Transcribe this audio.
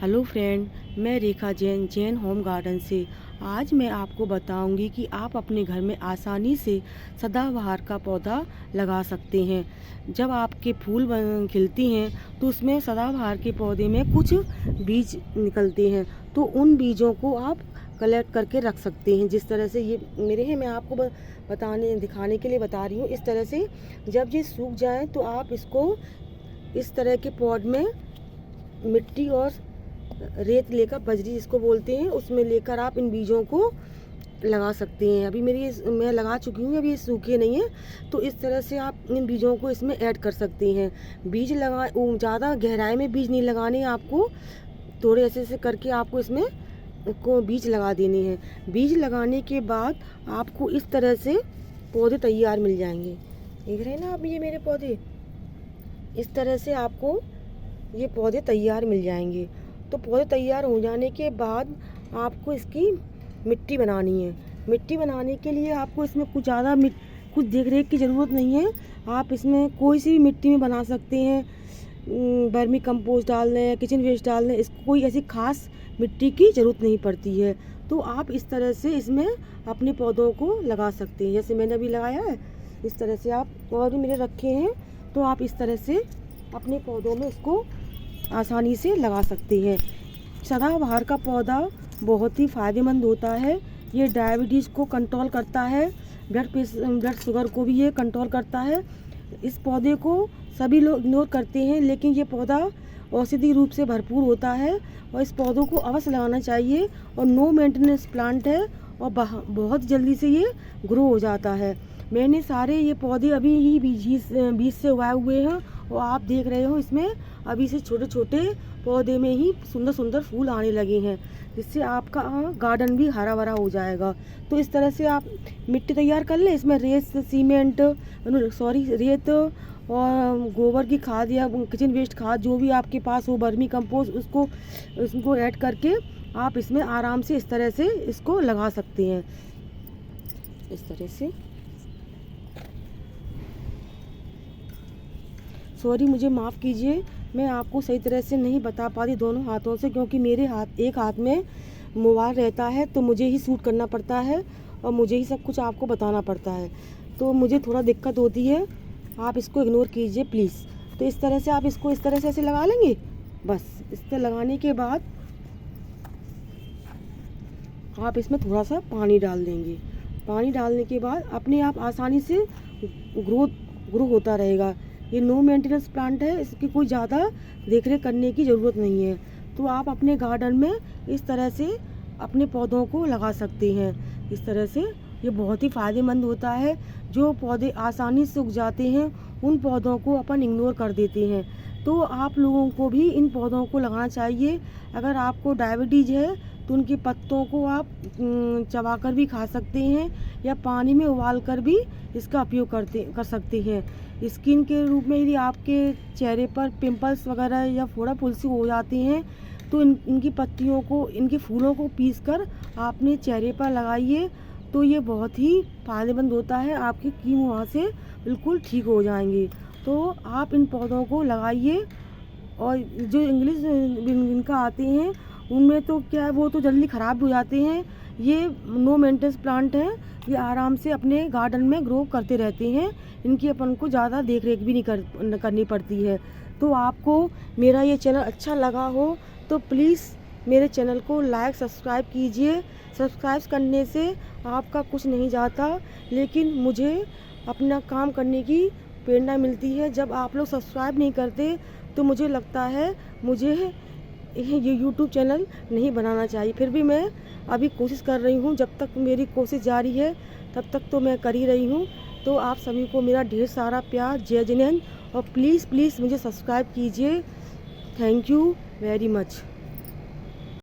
Hello friend, मैं रेखा Jain home garden से। आज मैं आपको बताऊंगी कि आप अपने घर में आसानी से सदाबहार का पौधा लगा सकते हैं। जब आपके फूल खिलती हैं तो उसमें सदाबहार के पौधे में कुछ बीज निकलते हैं, तो उन बीजों को आप कलेक्ट करके रख सकते हैं। जिस तरह से ये मेरे हैं, मैं आपको दिखाने के लिए बता रही हूँ। इस तरह से जब ये सूख जाए तो आप इसको इस तरह के पॉट में मिट्टी और रेत लेकर, बजरी जिसको बोलते हैं, उसमें लेकर आप इन बीजों को लगा सकते हैं। अभी मैं लगा चुकी हूँ, अभी ये सूखे नहीं है, तो इस तरह से आप इन बीजों को इसमें ऐड कर सकते हैं। बीज ज़्यादा गहराई में बीज नहीं लगाने, आपको थोड़े ऐसे ऐसे करके आपको इसमें को बीज लगा देने हैं। बीज लगाने के बाद आपको इस तरह से पौधे तैयार मिल जाएंगे। देख रहे हैं ना आप, ये मेरे पौधे इस तरह से आपको ये पौधे तैयार मिल जाएंगे। तो पौधे तैयार हो जाने के बाद आपको इसकी मिट्टी बनानी है। मिट्टी बनाने के लिए आपको इसमें कुछ देख रेख की ज़रूरत नहीं है। आप इसमें कोई सी भी मिट्टी में बना सकते हैं। वर्मी कंपोस्ट डाल दें, किचन वेस्ट डाल दें, इसको कोई ऐसी खास मिट्टी की ज़रूरत नहीं पड़ती है। तो आप इस तरह से इसमें अपने पौधों को लगा सकते हैं। जैसे मैंने अभी लगाया है, इस तरह से आप और भी मेरे रखे हैं, तो आप इस तरह से अपने पौधों में इसको आसानी से लगा सकते हैं। सदाबहार का पौधा बहुत ही फ़ायदेमंद होता है। ये डायबिटीज़ को कंट्रोल करता है, ब्लड शुगर को भी ये कंट्रोल करता है। इस पौधे को सभी लोग इग्नोर करते हैं, लेकिन ये पौधा औषधि रूप से भरपूर होता है और इस पौधों को अवश्य लगाना चाहिए। और नो मेंटेनेंस प्लांट है और बहुत जल्दी से ये ग्रो हो जाता है। मैंने सारे ये पौधे अभी ही बीज से उगाए हुए हैं और आप देख रहे हो, इसमें अभी से छोटे छोटे पौधे में ही सुंदर सुंदर फूल आने लगे हैं, जिससे आपका गार्डन भी हरा भरा हो जाएगा। तो इस तरह से आप मिट्टी तैयार कर लें। इसमें रेत और गोबर की खाद या किचन वेस्ट खाद जो भी आपके पास हो, वर्मी कंपोस्ट, उसको ऐड करके आप इसमें आराम से इस तरह से इसको लगा सकते हैं। इस तरह से सॉरी, मुझे माफ़ कीजिए, मैं आपको सही तरह से नहीं बता पा रही दोनों हाथों से, क्योंकि मेरे एक हाथ में मोबाइल रहता है, तो मुझे ही शूट करना पड़ता है और मुझे ही सब कुछ आपको बताना पड़ता है, तो मुझे थोड़ा दिक्कत होती है। आप इसको इग्नोर कीजिए प्लीज़। तो इस तरह से आप इसको इस तरह से ऐसे लगा लेंगे। बस इस तरह लगाने के बाद आप इसमें थोड़ा सा पानी डाल देंगे। पानी डालने के बाद अपने आप आसानी से ग्रो होता रहेगा। ये नो मेंटेनेंस प्लांट है, इसकी कोई ज़्यादा देखरेख करने की ज़रूरत नहीं है। तो आप अपने गार्डन में इस तरह से अपने पौधों को लगा सकते हैं। इस तरह से ये बहुत ही फ़ायदेमंद होता है। जो पौधे आसानी से उग जाते हैं, उन पौधों को अपन इग्नोर कर देते हैं। तो आप लोगों को भी इन पौधों को लगाना चाहिए। अगर आपको डायबिटीज़ है तो उनके पत्तों को आप चबाकर भी खा सकते हैं या पानी में उबाल कर भी इसका उपयोग कर सकते हैं। स्किन के रूप में यदि आपके चेहरे पर पिंपल्स वगैरह या फोड़ा फुंसी हो जाती हैं, तो इनकी पत्तियों को, इनके फूलों को पीसकर आपने चेहरे पर लगाइए, तो ये बहुत ही फ़ायदेमंद होता है। आपकी कीम वहाँ से बिल्कुल ठीक हो जाएंगे। तो आप इन पौधों को लगाइए। और जो इंग्लिश इनका आते हैं, उनमें तो क्या है, वो तो जल्दी ख़राब हो जाते हैं। ये नो मेंटेनेंस प्लांट हैं, ये आराम से अपने गार्डन में ग्रो करते रहते हैं। इनकी अपन को ज़्यादा देख रेख भी नहीं करनी पड़ती है। तो आपको मेरा ये चैनल अच्छा लगा हो तो प्लीज़ मेरे चैनल को लाइक सब्सक्राइब कीजिए। सब्सक्राइब करने से आपका कुछ नहीं जाता, लेकिन मुझे अपना काम करने की प्रेरणा मिलती है। जब आप लोग सब्सक्राइब नहीं करते तो मुझे लगता है मुझे ये यूट्यूब चैनल नहीं बनाना चाहिए। फिर भी मैं अभी कोशिश कर रही हूँ। जब तक मेरी कोशिश जारी है तब तक तो मैं कर ही रही हूँ। तो आप सभी को मेरा ढेर सारा प्यार, जय जिनेंद्र, और प्लीज़ मुझे सब्सक्राइब कीजिए। Thank you very much.